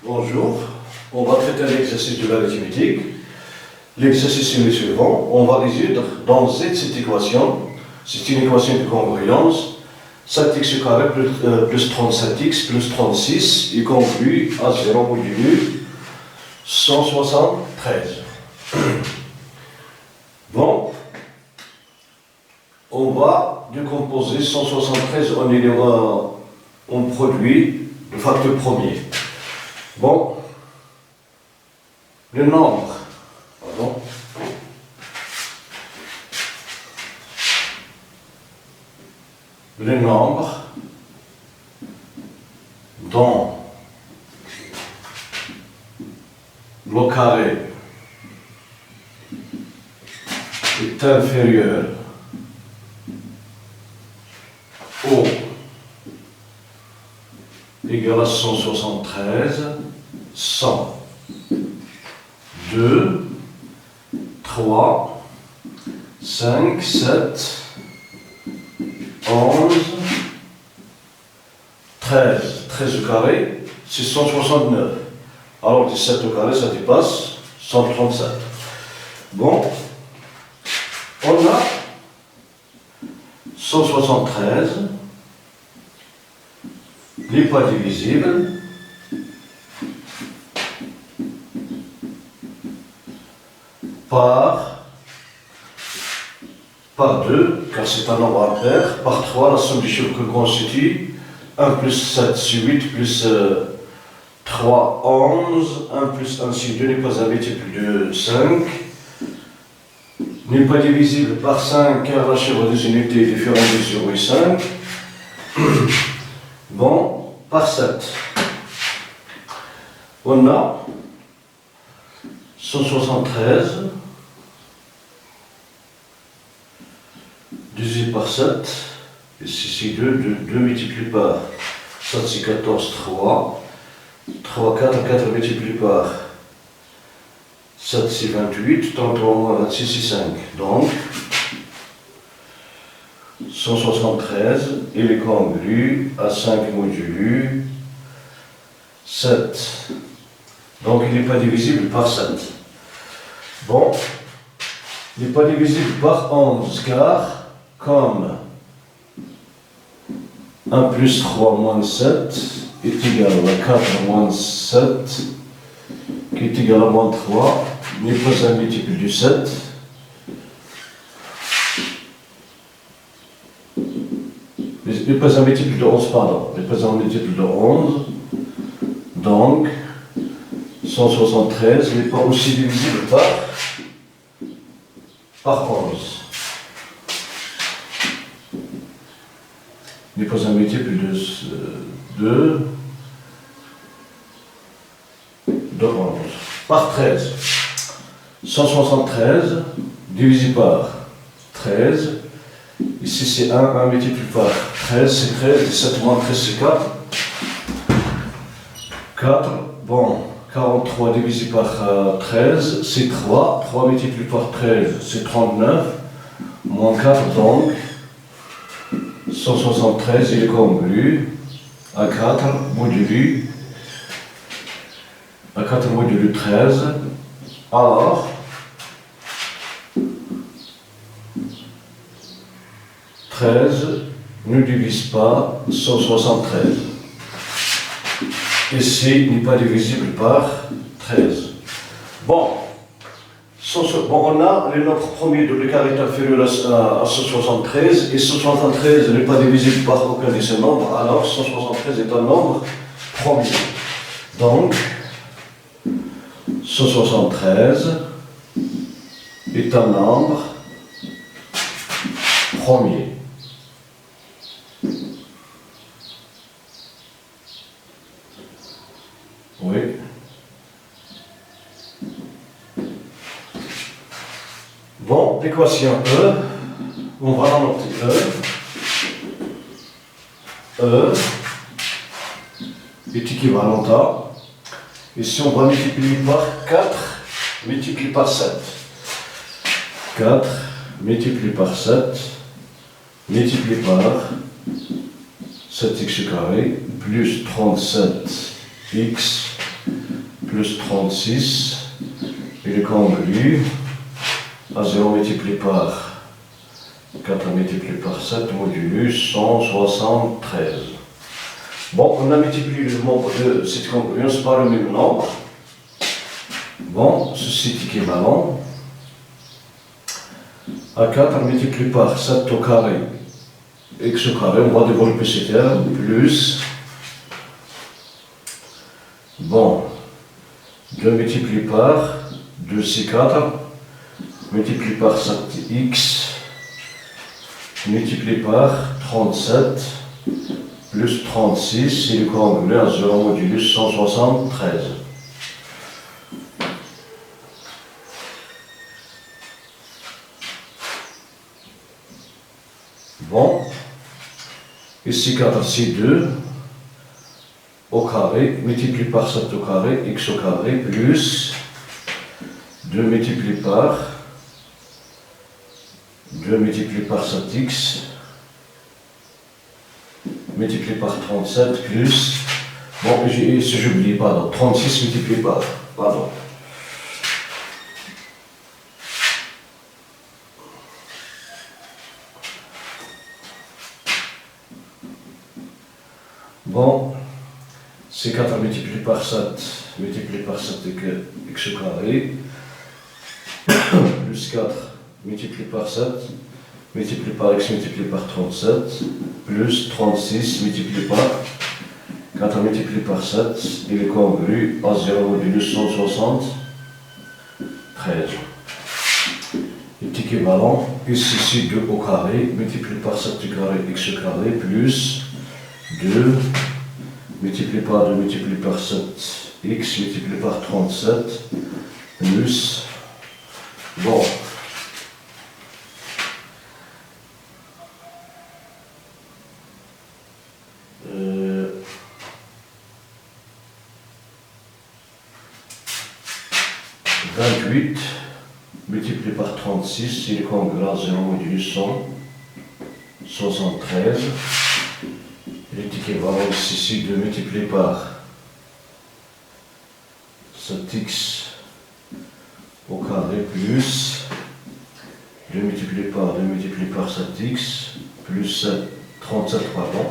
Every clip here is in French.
Bonjour, on va traiter l'exercice de l'arithmétique. L'exercice est le suivant. On va résoudre dans cette équation. C'est une équation de congruence. 7x carré plus 37x plus 36 est congru à 0 modulo 173. Bon, on va décomposer 173 en produit de facteur premier. Bon, le nombre, pardon, le nombre dont le carré est inférieur au égal à 173, 100, 2, 3, 5, 7, 11, 13. 13 au carré, c'est 169. Alors 17 au carré, ça dépasse 137. Bon, on a 173. n'est pas divisible par 2, car c'est un nombre impair, par 3, la somme des chiffres que constitue 1 plus 7, c'est 8, plus 3, 11, 1 plus 1, c'est 2, n'est pas un multiple de 5, n'est pas divisible par 5, car la chiffre des unités est différente de 0 et 5. Bon, par 7. On a 173 divisé par 7, ici c'est 2 multiplié par 7 c'est 14, 3, 4 multiplié par 7 c'est 28, 33 moins 26 c'est 5. Donc, 173, il est congru à 5 modulo 7. Donc il n'est pas divisible par 7. Bon, il n'est pas divisible par 11, car comme 1 plus 3 moins 7 est égal à 4 moins 7, qui est égal à moins 3, n'est pas un multiple du 7. N'est pas un multiple de 11, pardon, n'est pas un multiple de 11, donc 173 n'est pas aussi divisible par 11. N'est pas un multiple de 11. Par 13. 173 divisé par 13. Ici c'est 1 multiplié par 13, c'est 13, 17 moins 13 c'est 4. 4, bon, 43 divisé par 13, c'est 3. 3 multiplié par 13, c'est 39. Moins 4, donc 173, il est congru à 4 modulo 13. Alors, 13 ne divise pas 173. Ici, n'est pas divisible par 13. Bon, on a le nombre premier de le carré inférieur à 173, et 173 n'est pas divisible par aucun de ces nombres, alors 173 est un nombre premier. Donc, 173 est un nombre premier. Oui. Bon, l'équation E, on va la noter E est équivalent à, ici on va multiplier par 4 multiplié par 7. 4 multiplié par 7 multiplié par 7x carré plus 37x plus 36, et le congrue à 0 multiplié par 4 multiplié par 7 modulus 173. Bon, on a multiplié le nombre de cette congruence par le même nombre. Bon, ceci est équivalent à 4 multiplié par 7 au carré x au carré, on va développer ces termes, plus, bon, 2 multiplié par 2 c'est 4, multiplié par 7x, multiplié par 37, plus 36, et le congrue à 0 modulus 173. Bon, ici 4 c'est 2 au carré, multiplié par 7 au carré, x au carré, plus 2 multiplié par 7x, multiplié par 37, plus, bon, si j'oublie, pardon, 36 multiplié par, pardon. Bon, c'est 4 multiplié par 7 x au carré, plus 4 multiplié par 7, multiplié par x multiplié par 37, plus 36 multiplié par 4 multiplié par 7, il est congrue à 0 modulus 173. Il est équivalent, ici c'est 2 au carré, multiplié par 7 au carré, x au carré, plus 2 multiplié par 2 multiplié par 7, x multiplié par 37, plus, bon, euh, 28 multiplié par 36, il est congrue à 0 modulus 173. Il est équivalent ici 2 multiplié par 7x au carré plus 2 multiplié par 7x plus 37, pardon.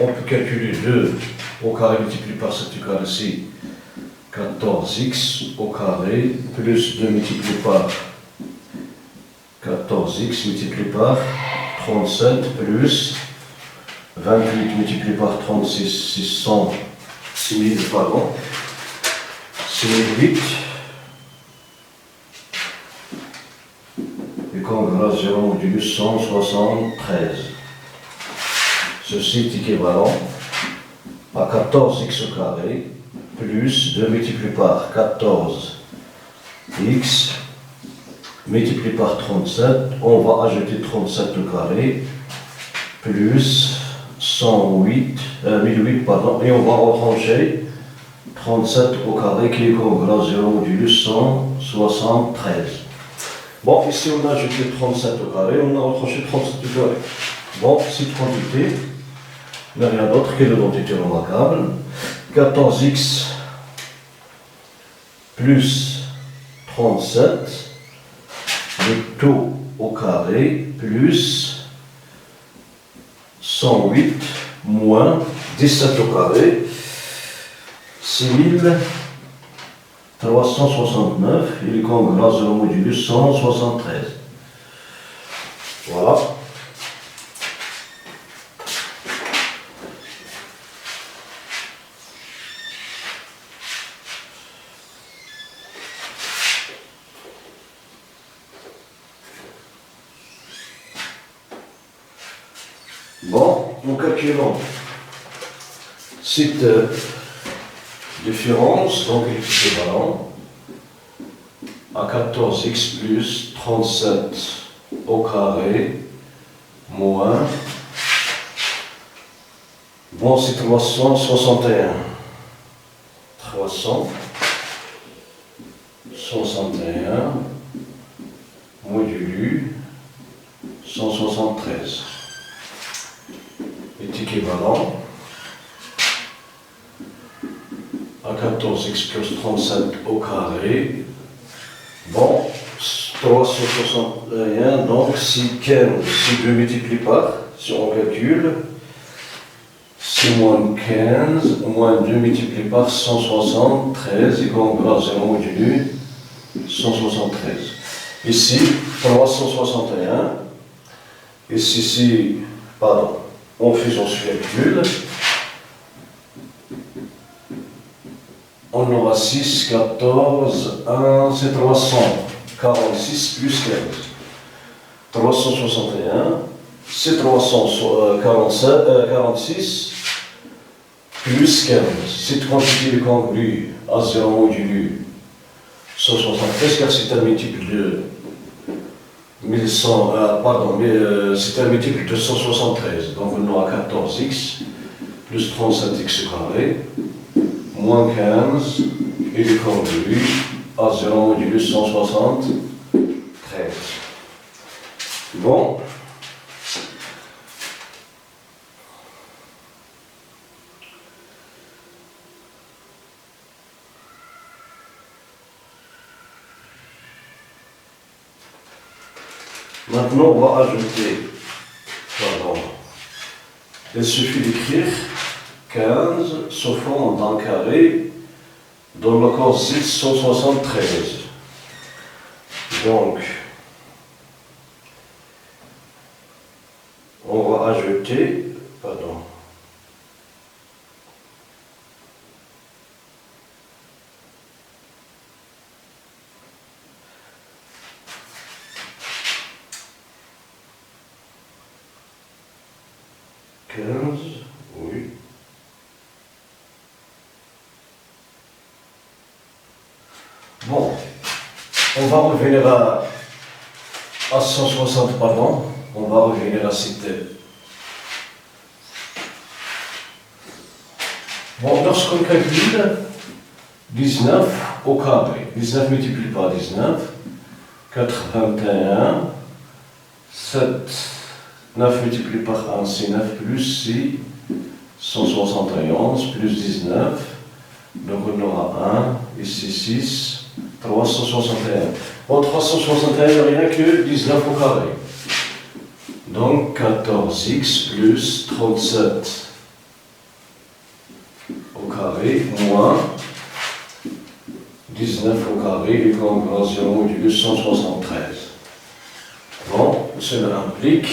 On peut calculer 2 au carré multiplié par 7 au carré, c'est 14x au carré plus 2 multiplié par 14x multiplié par 37 plus 28 multiplié par 36, 6000, pardon, 6008, et congrue à 0 modulus 173. Ceci est équivalent à 14x au carré plus 2 multiplié par 14x multiplié par 37, on va ajouter 37 au carré, plus 1008, pardon, et on va retrancher 37 au carré qui est congrue à 0 modulus 173. Bon, ici on a ajouté 37 au carré, on a retranché 37 au carré. Bon, cette quantité n'a rien d'autre que l'identité remarquable. 14x plus 37, le taux au carré, plus 108 moins 17 au carré, 6369, il est congrue à 0 modulus 173. Voilà. Bon, nous calculons cette différence, donc il est équivalent à 14x plus 37 au carré moins, bon c'est 361 modulu 173 est équivalent plus 37 au carré. Bon, 361, donc si 15, si 2 multiplié par, si on calcule, c'est moins 15, moins 2 multiplié par 173, et quand on grâce 0 modulu, 173. Ici, 361, ici, pardon, on fait son calcul. On aura 6, 14, 1, c'est 346 plus 15. 361, c'est 346 plus 15. Cette quantité est congrue à 0 modulu 173, car c'est un multiple de 1100, c'est un multiple de 173. Donc on aura 14x plus 37x carré. Moins 15, il est congrue à 0 modulus 173. Bon. Maintenant, on va ajouter, pardon, il suffit d'écrire 15 se forme d'un carré dans le corps 673. Donc, on va ajouter, pardon, oui. Bon, on va revenir à 160, pardon, on va revenir à cette... Bon, lorsqu'on calcule 19 au carré, 19 multiplié par 19, 81, 7, 9 multiplié par 1, c'est 9 plus 6, 171 plus 19, donc on aura 1, ici 6, 361. Bon, 361, il n'y a rien que 19 au carré. Donc 14x plus 37 au carré moins 19 au carré et congrès 0 modulus 173. Bon, cela implique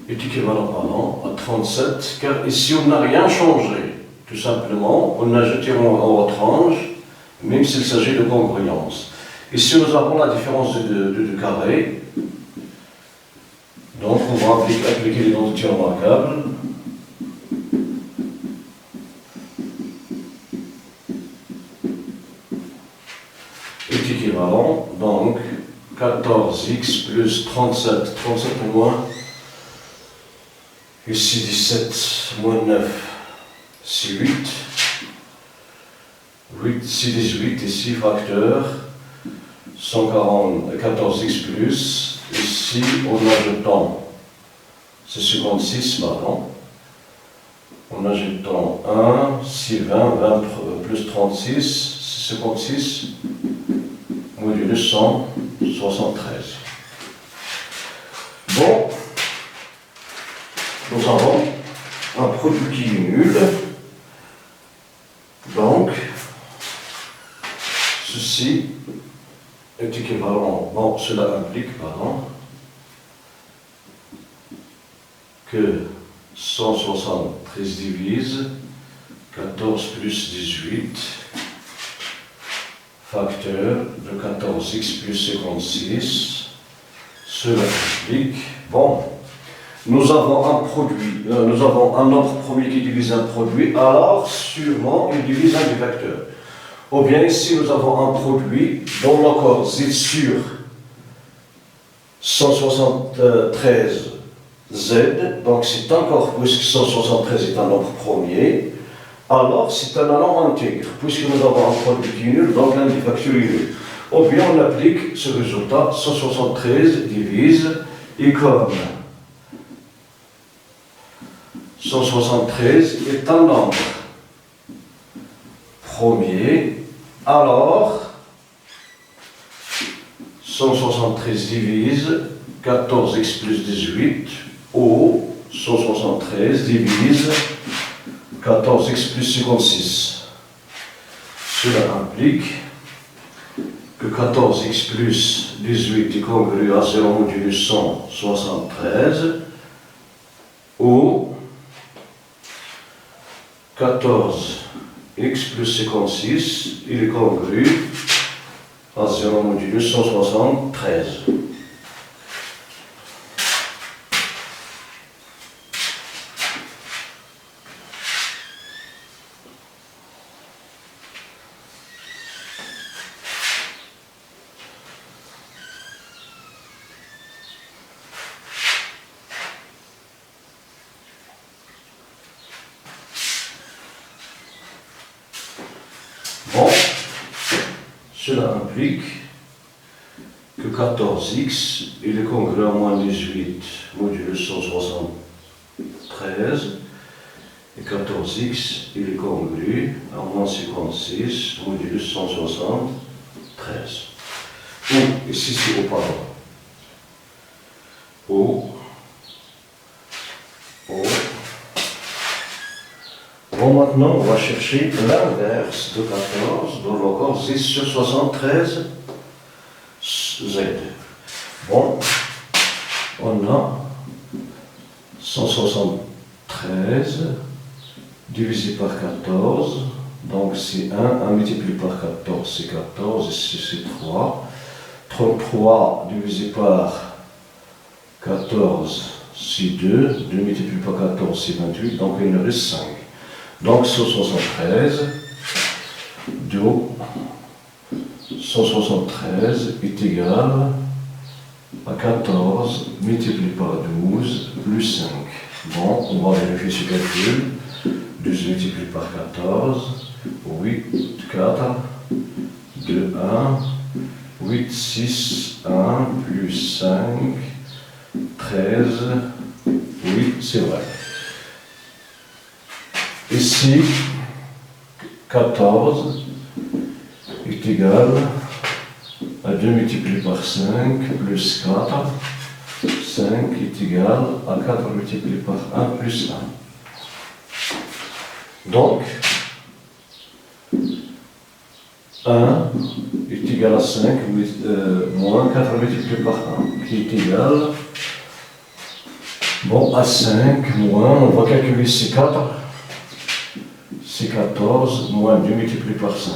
équivalent pardon, à 37, car ici on n'a rien changé. Tout simplement, on a jeté en retranche, même s'il s'agit de congruence. Ici nous avons la différence de carré. Donc on va appliquer l'identité remarquable. Est équivalent, donc 14x plus 37, 37 moins. Ici 17 moins 9, c'est 8. 8, c'est 18, ici facteur 114x plus. Ici, en ajoutant, c'est 56, pardon. En ajoutant 1, c'est 20, 20 plus 36, c'est 56, modulus 173. Bon. Nous avons un produit qui est nul. Donc, ceci est équivalent. Bon, cela implique, pardon, que 173 divise 14 plus 18, facteur de 14x plus 56. Cela implique, bon, nous avons un produit, nous avons un nombre premier qui divise un produit, alors sûrement il divise un des vecteurs. Ou bien ici nous avons un produit dont le corps z sur 173z, donc c'est encore, puisque 173 est un nombre premier, alors c'est un nombre intègre, puisque nous avons un produit qui est nul, donc l'un des facteurs est nul. Ou bien on applique ce résultat, 173 divise I comme 173 est un nombre premier, alors 173 divise 14x plus 18 ou 173 divise 14x plus 56. Cela implique que 14x plus 18 est congru à 0 modulus 173 ou 14x plus 56 il est congru à 0 modulus 173. Bon, cela implique que 14x, il est congru à moins 18 modulus 173 et 14x, il est congru à moins 56 modulus 173. Ou, ici c'est auparavant. Bon, maintenant, on va chercher l'inverse de 14, donc encore 6 sur 73, Z. Bon, on a 173 divisé par 14, donc c'est 1 multiplié par 14, c'est 14, ici c'est 3. 33 divisé par 14, c'est 2, 2 multiplié par 14, c'est 28, donc il nous reste 5. Donc 173, d'où 173 est égal à 14 multiplié par 12 plus 5. Bon, on va vérifier ce calcul. 12 multiplié par 14, 8, 4, 2, 1, 8, 6, 1, plus 5, 13, oui, c'est vrai. Ici, 14 est égal à 2 multiplié par 5 plus 4. 5 est égal à 4 multiplié par 1 plus 1. Donc, 1 est égal à 5 moins 4 multiplié par 1, qui est égal à 5 moins, on va calculer ici 4. C'est 14 moins 2 multiplié par 5,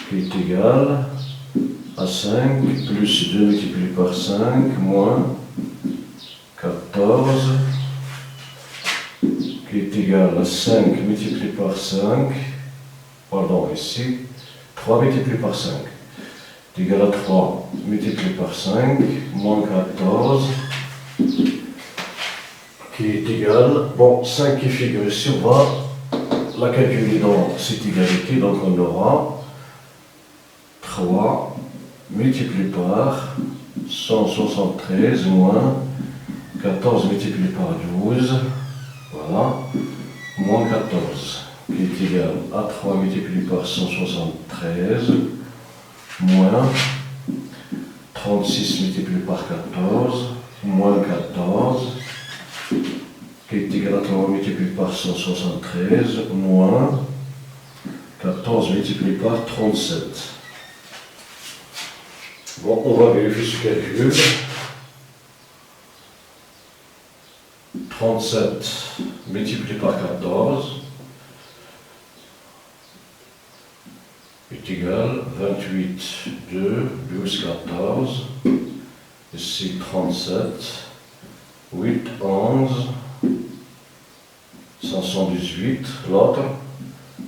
qui est égal à 5 plus 2 multiplié par 5 moins 14, qui est égal à 5 multiplié par 5, pardon, ici, 3 multiplié par 5, est égal à 3 multiplié par 5 moins 14, qui est égal, 5 qui figure ici, on va la calculer dans cette égalité, donc on aura 3 multiplié par 173 moins 14 multiplié par 12, voilà, moins 14, qui est égal à 3 multiplié par 173 moins 36 multiplié par 14, moins 14, qui est égal à 3 multiplié par 173, moins 14 multiplié par 37. Bon, on va vérifier ce calcul. 37 multiplié par 14 est égal à 28, 2, 12, 14. Ici 37. 8, 11, 518, l'autre,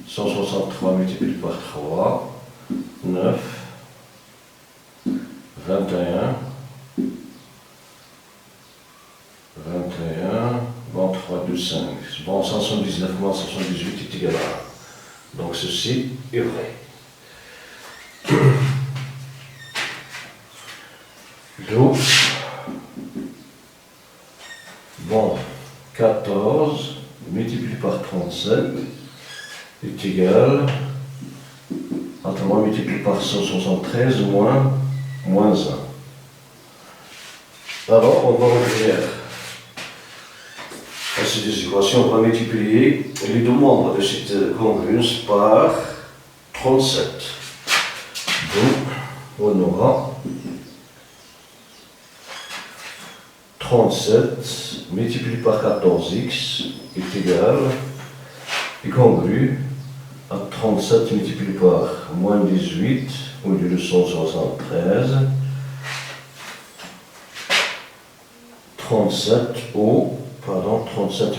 163 multiplié par 3, 9, 21, 3, 2, 5. 519 moins 518 est égal à 1. Donc ceci est vrai. Bon, 14 multiplié par 37 est égal à 3 multiplié par 173 moins 1. Alors, on va ouvrir à ces deux équations, on va multiplier les deux membres de cette congruence par 37. Donc, on aura 37 multiplié par 14x est égal et congru à 37 multiplié par moins 18 modulo 173. 37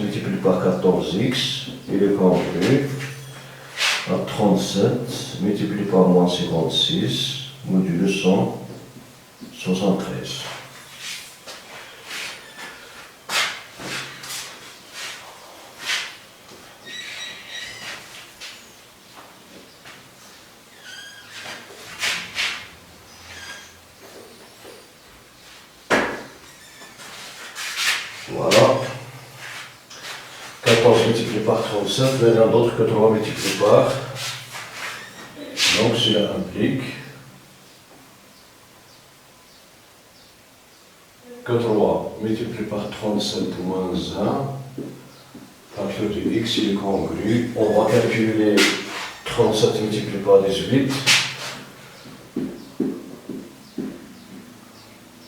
multiplié par 14x, il est congru à 37 multiplié par moins 56 modulo 173. Voilà. 14 multiplié par 37, mais rien d'autre que 3 multiplié par. Donc cela implique que 3 multiplié par 37 moins 1, facteur de x, il est congru. On va calculer 37 multiplié par 18.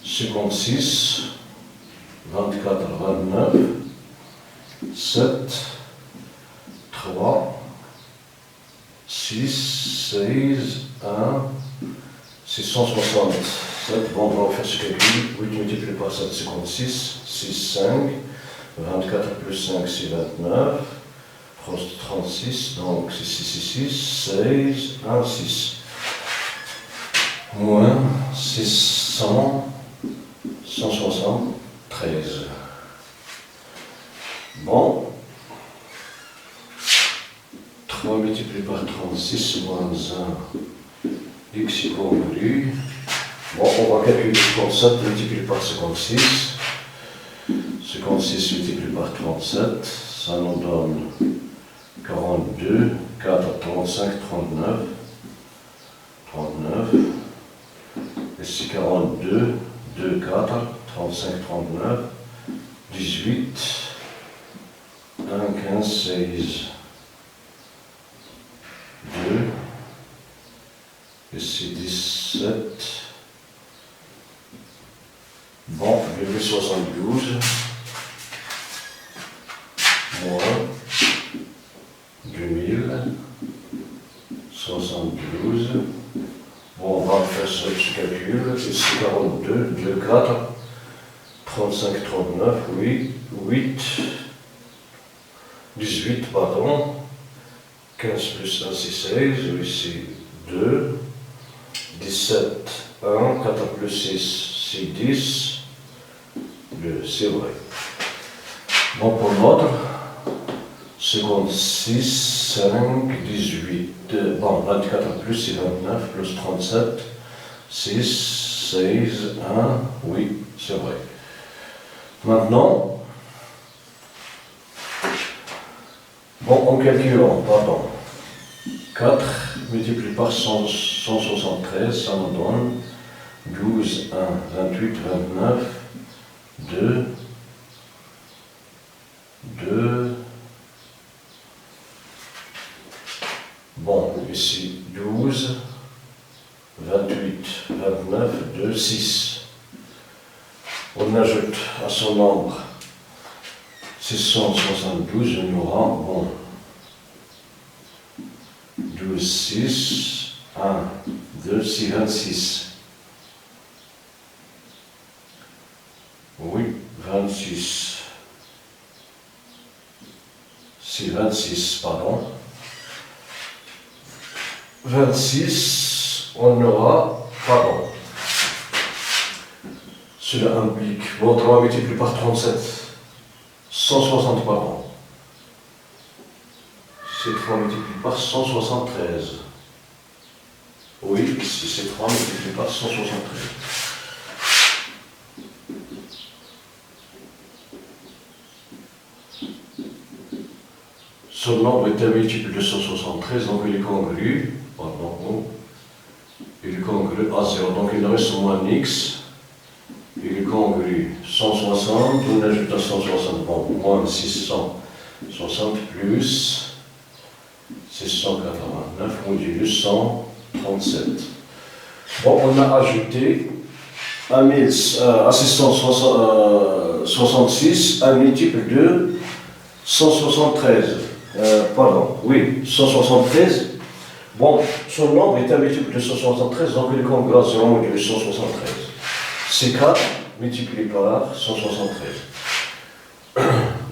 56. 24, 29, 7, 3, 6, 16, 1, 667. Bon, on va faire ce calcul. 8 multiplié par 7, 56, 6, 5, 24 plus 5, c'est 29, 36, donc c'est 6, 6, 16, 1, 6. Moins 600, 160. 13. Bon, 3 multiplié par 36 moins 1, x est congru. Bon, on va calculer 37 multiplié par 56. 56 multiplié par 37, ça nous donne 42, 4, 35, 39. 39. Ici 42, 2, 4. 35, 39, 18, 1, 15, 16, 2, ici 17, bon, 2072, moins 2072, bon, on va faire ce calcul, ici 42, 2, 4, 35, 39, 8, 18, pardon, 15 plus 1, c'est 16, ici 2, 17, 1, 4 plus 6, c'est 10, 2, c'est vrai. Bon, pour l'autre, 56, 5, 18, bon, 24 plus, c'est 29, plus 37, 6, 16, 1, oui, c'est vrai. Maintenant, bon, en calculant, pardon, 4 multiplié par 173, ça nous donne 12, 1, 28, 29, 2, 2, bon, ici 12, 28, 29, 2, 6. On ajoute à son nombre 672, on aura, bon, 12, 6, 1, 2, 6, 26. Oui, 26. C'est 26, pardon. 26, on aura, pardon. Cela implique, bon, 3 multiplié par 37, 160, pardon. C'est 3 multiplié par 173. Oui, ici c'est 3 multiplié par 173. ce nombre est un multiple de 173, donc il est congru, pardon, il est congru à 0, donc il reste moins x, il est congru 160, on ajoute à 160, bon, moins 660 plus 689 modulus 137. Bon, on a ajouté à 666 un multiple de 173. Pardon, oui, 173. Bon, son nombre est un multiple de 173, donc il est congru à 0 modulus 173. C'est 4 multiplié par 173.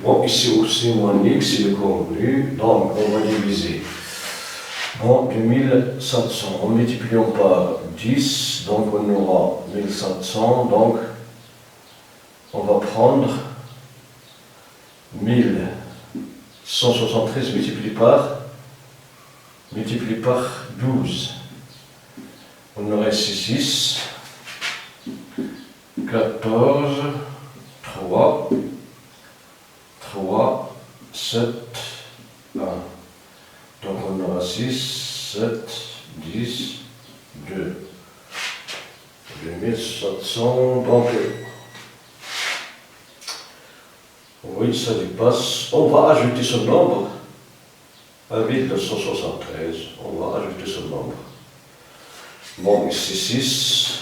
Bon, ici aussi, moins x, il est congru, donc on va diviser. Bon, 2700, en multipliant par 10, donc on aura 1700, donc on va prendre 1173 multiplié par 12. On aurait 6, 14, 3, 7, 1. Donc on aura 6, 7, 10, 2. 2700, donc oui, ça dépasse. On va ajouter ce nombre à 1273. On va ajouter ce nombre. Bon, ici 6,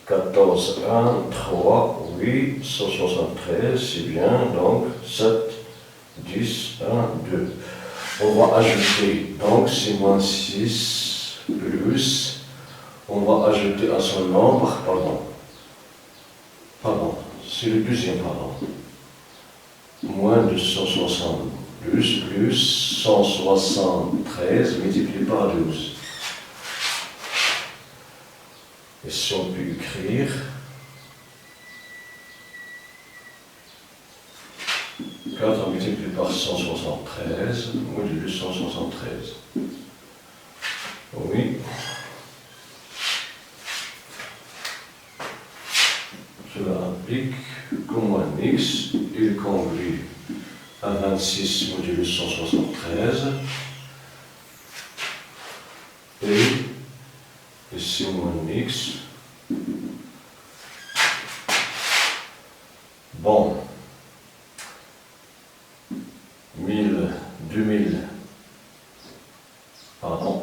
14, 1, 3, 8, 173, c'est bien, donc 7, 10, 1, 2. On va ajouter, donc c'est moins 6, plus, on va ajouter à son nombre, pardon, c'est le deuxième, moins 260 plus 173 multiplié par 12. Et si on peut écrire 4 multiplié par 173, modulus 173. Oui. Cela implique qu'au moins x est congru à 26 modulus 173 et ici moins x. Bon.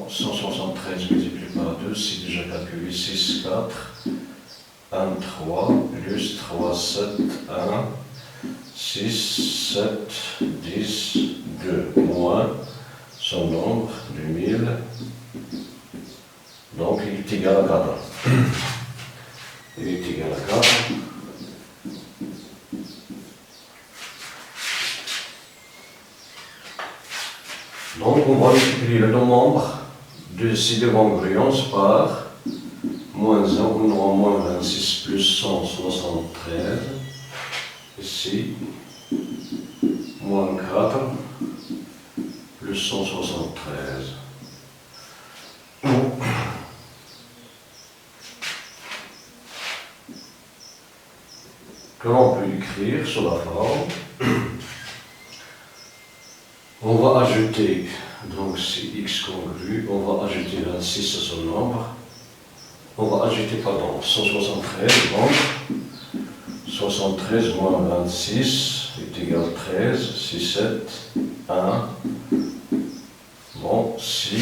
173 multiplié par 2, c'est déjà calculé, 6, 4, 1, 3, plus 3, 7, 1, 6, 7, 10, 2, moins son nombre, 2000, donc il est égal à 4. Il est égal à 4. Donc on va multiplier le nombre de ces deux congruences par moins 1, on aura moins 26 plus 173, ici, moins 4 plus 173. Que l'on peut écrire sur la forme. On va ajouter, donc c'est x congru, on va ajouter 26 à ce nombre. On va ajouter, 173, donc 73 moins 26 est égal à 13, 6, 7, 1. Bon, si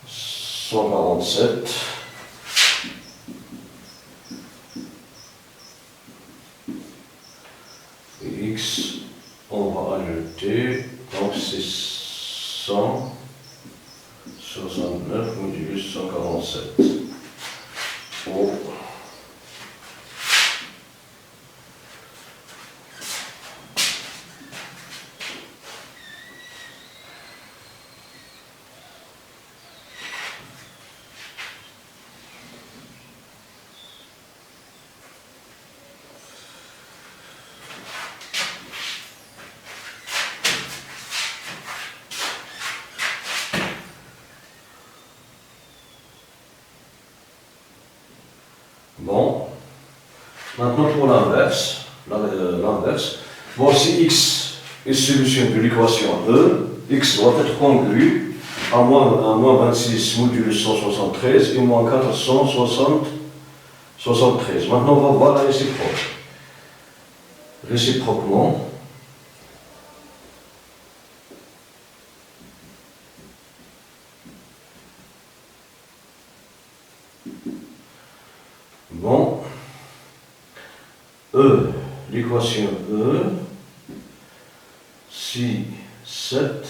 147. Et x, on va ajouter, donc c'est 169 modulus 147. Oh. Bon, maintenant pour l'inverse, bon si x et solution de l'équation E, x doit être congru à moins 26 modulus 173 et moins 473. Maintenant, on va voir la réciproque. Réciproquement, bon, E, l'équation E, si 7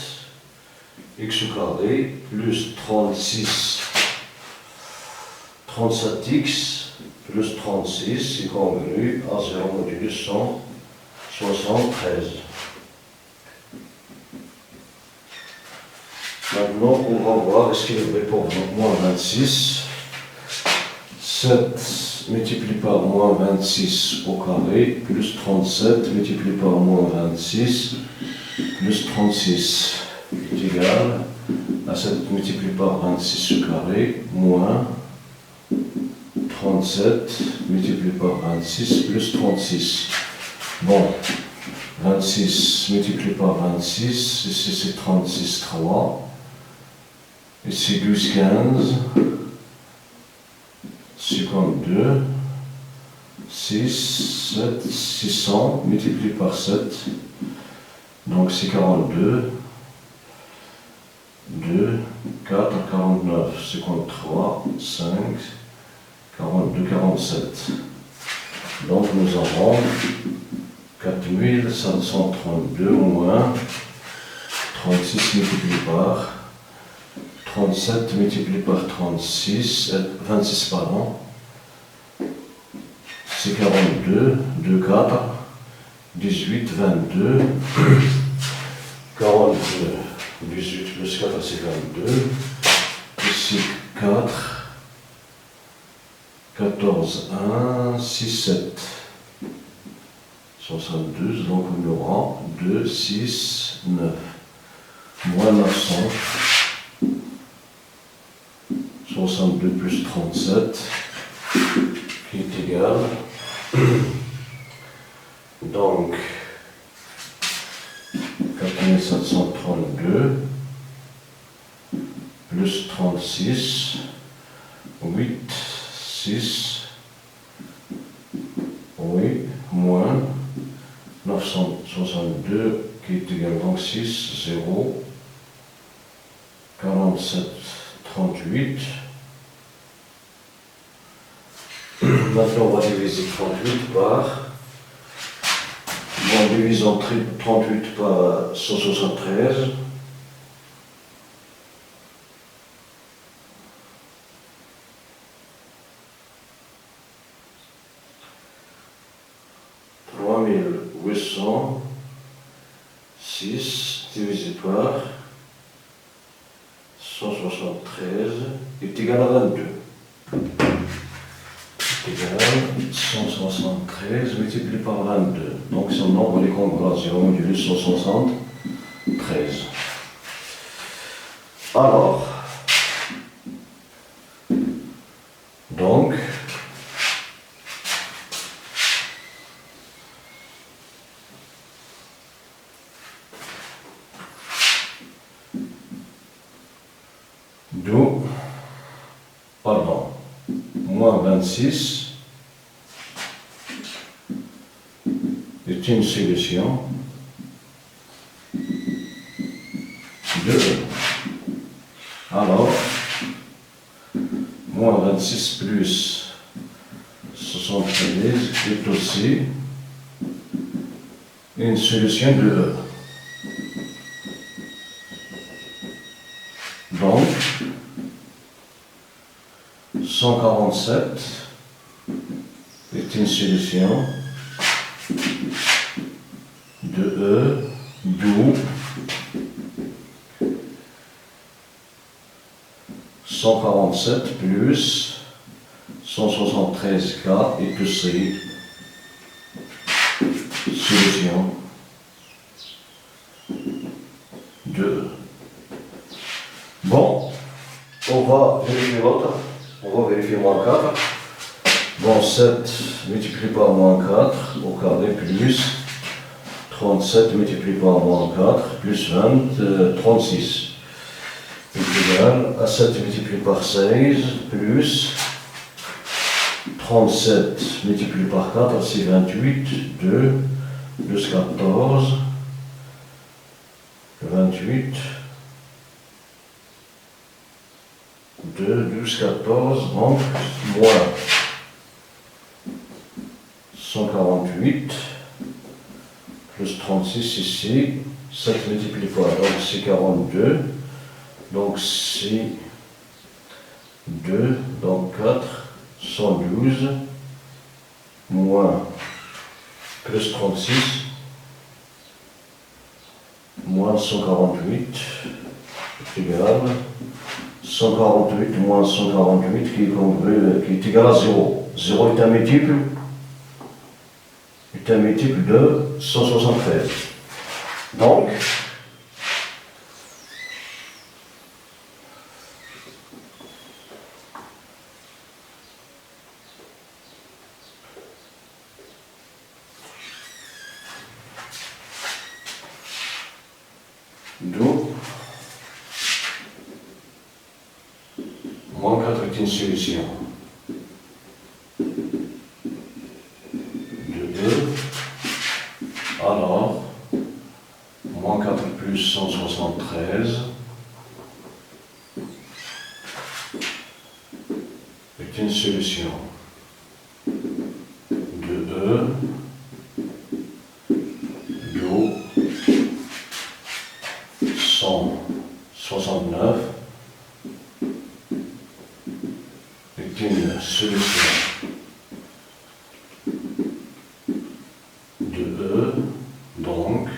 x au carré plus 37x plus 36 est convenu à 0 modulus 173. Maintenant, on va voir est-ce qu'il est vrai pour moins 26. 7 multiplié par moins 26 au carré plus 37 multiplié par moins 26 plus 36 est égal à 7 multiplié par 26 au carré moins 37 multiplié par 26 plus 36. Bon, 26 multiplié par 26, ici c'est 36, 3. Ici 12, 15. 52, 6, 7, 600 multiplié par 7, donc c'est 42, 2, 4, 49, 53, 5, 42, 47. Donc nous avons 4732 moins 36 multiplié par 37 multiplié par 26, 26 pardon, c'est 42, 2, 4, 18, 22, 42, 18 plus 4 c'est 22, ici 4, 14, 1, 6, 7, 72, donc on aura 2, 6, 9, moins 900. 62 plus 37, qui est égal, donc 4732 plus 36, 8, 6, oui, moins 962, qui est égal, donc 6, 0, 47, 38. Maintenant, on va diviser 38 par. En divisant 38 par 173. Divisé par 173 est égal à 22. Égal 173 multiplié par 22. Donc son nombre est congruent à 0 modulus 173. Alors, donc, d'où, pardon, moins 26 est une solution de E. Alors, moins 26 plus 73 est aussi une solution de E. Donc, 147 est une solution de E, d'où 147 plus 173K est aussi solution de E. Bon, on va vérifier l'autre. On va vérifier moins 4. Bon, 7 multiplié par moins 4 au carré plus 37 multiplié par moins 4 plus 20, 36. Est égal à 7 multiplié par 16 plus 37 multiplié par 4, c'est 28, 2, plus 14, 28, 2, 12, 14, donc moins 148, plus 36 ici, 7 multiplié par, donc c'est 42, donc c'est 2, donc 4, 112, moins, plus 36, moins 148, égal, 148 moins 148 qui est égal à 0. 0 est un multiple de 173. Donc, d'où moins 4 est une solution de 2. Alors, moins 4 plus 173 est une solution de E d'où 169 est une solution de E, donc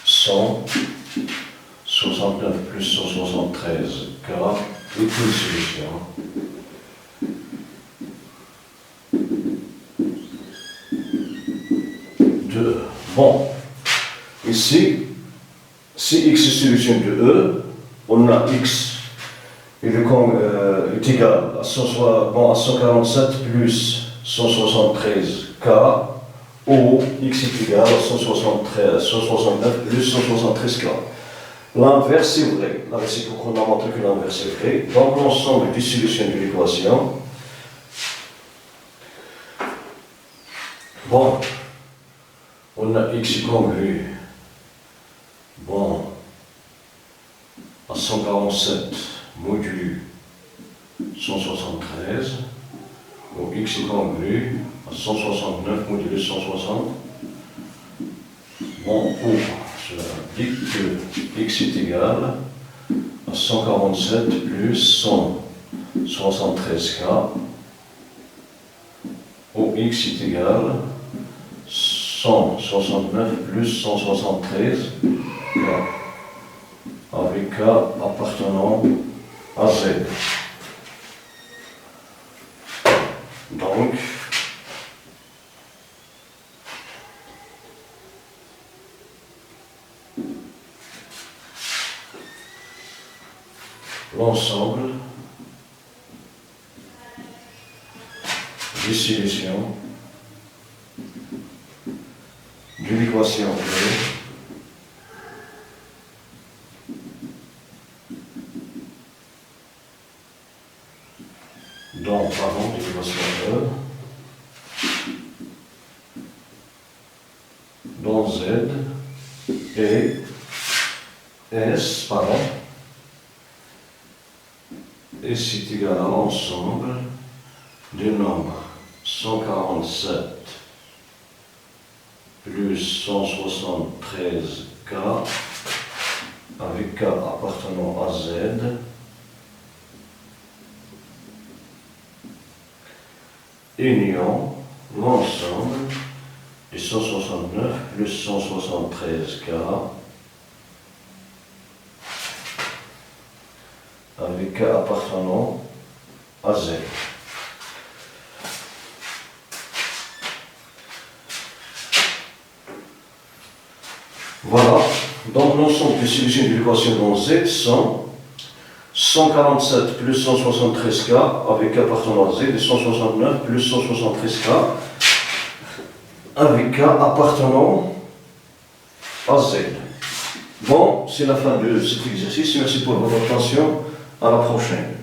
169 plus 173 K est une solution de E. Bon, ici, si x est solution de E, on a x est égal à 147 plus 173 K, ou x est égal à 169 plus 173 K. L'inverse est vrai. La réciproque, on a montré que l'inverse est vrai. Donc l'ensemble des solutions de l'équation. Bon, on a x congru. Bon, à 147 modulo 173, ou x est congru à 169 modulo 160. Bon, pour cela dit que x est égal à 147 plus 173 K, ou x est égal à 169 plus 173 K, avec K appartenant à Z. Donc, l'ensemble des solutions de l'équation E donc, pardon, l'équation E dans Z et S, pardon, et c'est égal à l'ensemble des nombres 147 plus 173 K avec K appartenant à Z union l'ensemble des 169 plus 173 K avec K appartenant à Z. Voilà, donc l'ensemble des solutions de l'équation dans Z sont 147 plus 173 K avec K appartenant à Z et 169 plus 173 K avec K appartenant à Z. Bon, c'est la fin de cet exercice. Merci pour votre attention. À la prochaine.